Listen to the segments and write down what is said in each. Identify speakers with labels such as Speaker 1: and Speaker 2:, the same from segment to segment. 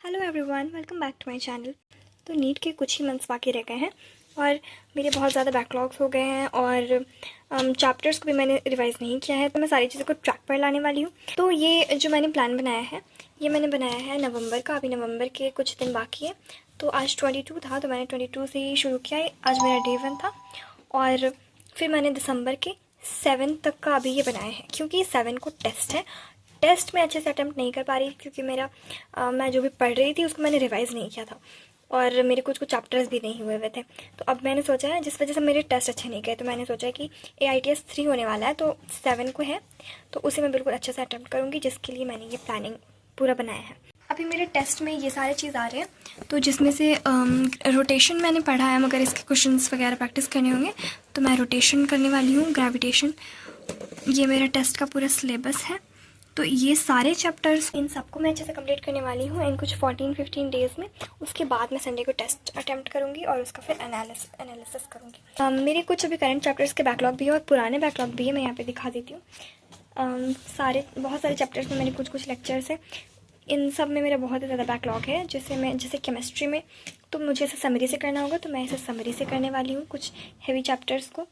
Speaker 1: Hello everyone, welcome back to my channel. तो NEET के कुछ ही मंथ्स बाकी रह गए हैं और मेरे बहुत ज़्यादा बैकलॉग्स हो गए हैं और चैप्टर्स को भी मैंने रिवाइज़ नहीं किया है, तो मैं सारी चीज़ों को ट्रैक पर लाने वाली हूँ। तो ये जो मैंने प्लान बनाया है, ये मैंने बनाया है नवंबर का। अभी नवंबर के कुछ दिन बाकी है, तो आज 22 था, तो मैंने 22 से ही शुरू किया है। आज मेरा डे 1 था और फिर मैंने दिसंबर के 7 तक का अभी ये बनाया है, क्योंकि 7 को टेस्ट है। टेस्ट में अच्छे से अटैम्प्ट नहीं कर पा रही क्योंकि मैं जो भी पढ़ रही थी उसको मैंने रिवाइज़ नहीं किया था और मेरे कुछ चैप्टर्स भी नहीं हुए हुए थे। तो अब मैंने सोचा है, जिस वजह से मेरे टेस्ट अच्छे नहीं गए, तो मैंने सोचा है कि AITS 3 होने वाला है, तो 7 को है, तो उसे मैं बिल्कुल अच्छे से अटैम्प्ट करूँगी, जिसके लिए मैंने ये प्लानिंग पूरा बनाया है। अभी मेरे टेस्ट में ये सारे चीज़ आ रहे हैं, तो जिसमें से रोटेशन मैंने पढ़ा है, मगर इसके क्वेश्चंस वगैरह प्रैक्टिस करने होंगे, तो मैं रोटेशन करने वाली हूँ, ग्रेविटेशन। ये मेरा टेस्ट का पूरा सिलेबस है। तो ये सारे चैप्टर्स, इन सबको मैं अच्छे से कंप्लीट करने वाली हूँ इन कुछ 14-15 डेज़ में। उसके बाद मैं संडे को टेस्ट अटैम्प्ट करूँगी और उसका फिर एनालिसिस करूँगी। मेरे कुछ अभी करंट चैप्टर्स के बैकलॉग भी है और पुराने बैकलॉग भी है, मैं यहाँ पे दिखा देती हूँ। बहुत सारे चैप्टर्स में मेरे कुछ लेक्चर्स हैं, इन सब में मेरा बहुत ही ज़्यादा बैकलॉग है। जैसे केमिस्ट्री में तो मुझे इसे समरी से करना होगा, तो मैं इसे समरी से करने वाली हूँ कुछ हेवी चैप्टर्स को।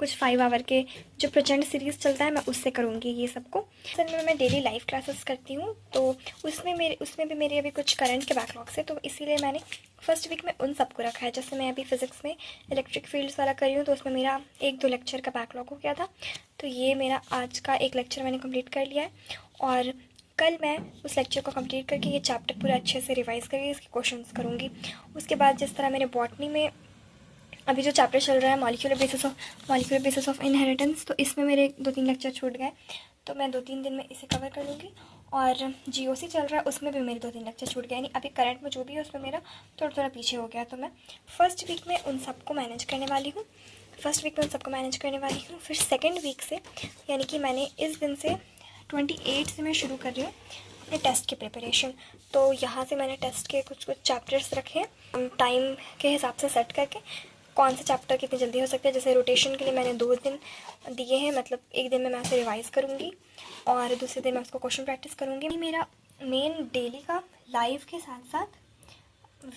Speaker 1: कुछ 5 आवर के जो प्रचंड सीरीज़ चलता है, मैं उससे करूँगी ये सबको। असल में मैं डेली लाइव क्लासेस करती हूँ, तो उसमें भी मेरे अभी कुछ करंट के बैकलॉग्स है, तो इसीलिए मैंने फर्स्ट वीक में उन सबको रखा है। जैसे मैं अभी फिज़िक्स में इलेक्ट्रिक फील्ड्स वाला कर रही हूँ, तो उसमें मेरा 1-2 लेक्चर का बैकलॉग हो गया था, तो ये मेरा आज का एक लेक्चर मैंने कंप्लीट कर लिया है और कल मैं उस लेक्चर को कंप्लीट करके ये चैप्टर पूरा अच्छे से रिवाइज़ करके इसके क्वेश्चंस करूँगी। उसके बाद जिस तरह मेरे बॉटनी में अभी जो चैप्टर चल रहा है मॉलिक्यूलर बेसिस ऑफ इनहेरिटेंस, तो इसमें मेरे 2-3 लेक्चर छूट गए, तो मैं 2-3 दिन में इसे कवर कर लूँगी। और GOC चल रहा है, उसमें भी मेरे 2-3 लेक्चर छूट गए, यानी अभी करंट में जो भी है उसमें मेरा थोड़ा थोड़ा पीछे हो गया। तो मैं फर्स्ट वीक में उन सबको मैनेज करने वाली हूँ फिर सेकेंड वीक से, यानी कि मैंने इस दिन से 28 से मैं शुरू कर रही हूँ अपने टेस्ट की प्रिपरेशन। तो यहाँ से मैंने टेस्ट के कुछ चैप्टर्स रखे हैं टाइम के हिसाब से सेट करके, कौन सा चैप्टर कितनी जल्दी हो सकता है। जैसे रोटेशन के लिए मैंने 2 दिन दिए हैं, मतलब एक दिन में मैं उसे रिवाइज़ करूँगी और दूसरे दिन मैं उसको क्वेश्चन प्रैक्टिस करूँगी। मेरा मेन डेली का लाइव के साथ साथ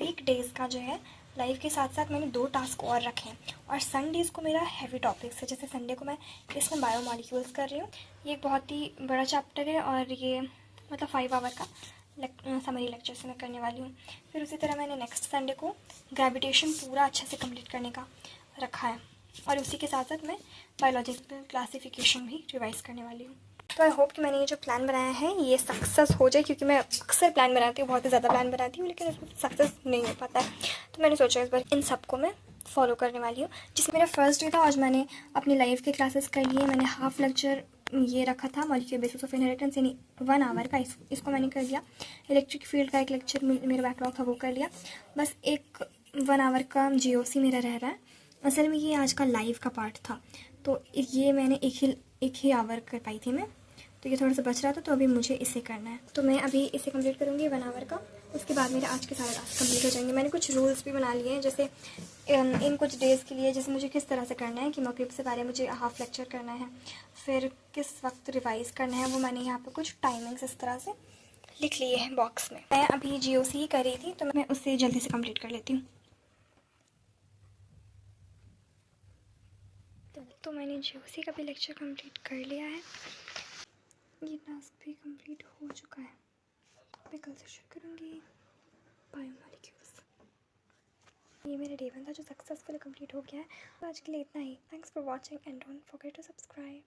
Speaker 1: वीक डेज़ का जो है, लाइव के साथ साथ मैंने 2 टास्क और रखे हैं और संडेज़ को मेरा हैवी टॉपिक्स है। जैसे संडे को मैं इसमें बायोमॉलिक्यूल्स कर रही हूँ, ये एक बहुत ही बड़ा चैप्टर है और ये मतलब 5 आवर का समरी लेक्चर से मैं करने वाली हूँ। फिर उसी तरह मैंने नेक्स्ट संडे को ग्रेविटेशन पूरा अच्छे से कंप्लीट करने का रखा है और उसी के साथ साथ मैं बायोलॉजिकल क्लासिफिकेशन भी रिवाइज़ करने वाली हूँ। तो आई होप कि मैंने ये जो प्लान बनाया है ये सक्सेस हो जाए, क्योंकि मैं अक्सर प्लान बनाती हूँ, बहुत ही ज़्यादा प्लान बनाती हूँ, लेकिन उसमें सक्सेस नहीं हो पाता है। तो मैंने सोचा इस बार इन सबको मैं फॉलो करने वाली हूँ। जिसमें मेरा फर्स्ट डे था, आज मैंने अपनी लाइव के क्लासेस कर लिए। मैंने हाफ लेक्चर ये रखा था मॉलिक्यूलर बेसिस ऑफ इनहेरिटेंस, यानी 1 आवर का, इसको मैंने कर लिया। इलेक्ट्रिक फील्ड का एक लेक्चर मेरा बैकलॉग था, वो कर लिया। बस एक 1 आवर का GOC मेरा रह रहा है। असल में ये आज का लाइव का पार्ट था, तो ये मैंने एक ही आवर कर पाई थी मैं, तो ये थोड़ा सा बच रहा था, तो अभी मुझे इसे करना है। तो मैं अभी इसे कंप्लीट करूँगी 1 आवर का। उसके बाद मेरे आज के सारे टास्क कंप्लीट हो जाएंगे। मैंने कुछ रूल्स भी बना लिए हैं, जैसे इन कुछ डेज़ के लिए जैसे मुझे किस तरह से करना है कि मकरिब से पहले मुझे हाफ लेक्चर करना है, फिर किस वक्त रिवाइज़ करना है, वो मैंने यहाँ पे कुछ टाइमिंग्स इस तरह से लिख लिए हैं बॉक्स में। मैं अभी GOC ही कर रही थी, तो मैं उससे जल्दी से कंप्लीट कर लेती हूँ। तो मैंने GOC का भी लेक्चर कंप्लीट कर लिया है, ये टास्क भी कंप्लीट हो चुका है। मैं कल से शुरू करूँगी बायोमॉलिक्यूल्स। ये मेरा डे 1 था जो सक्सेसफुली कंप्लीट हो गया है। तो आज के लिए इतना ही। Thanks for watching and don't forget to subscribe.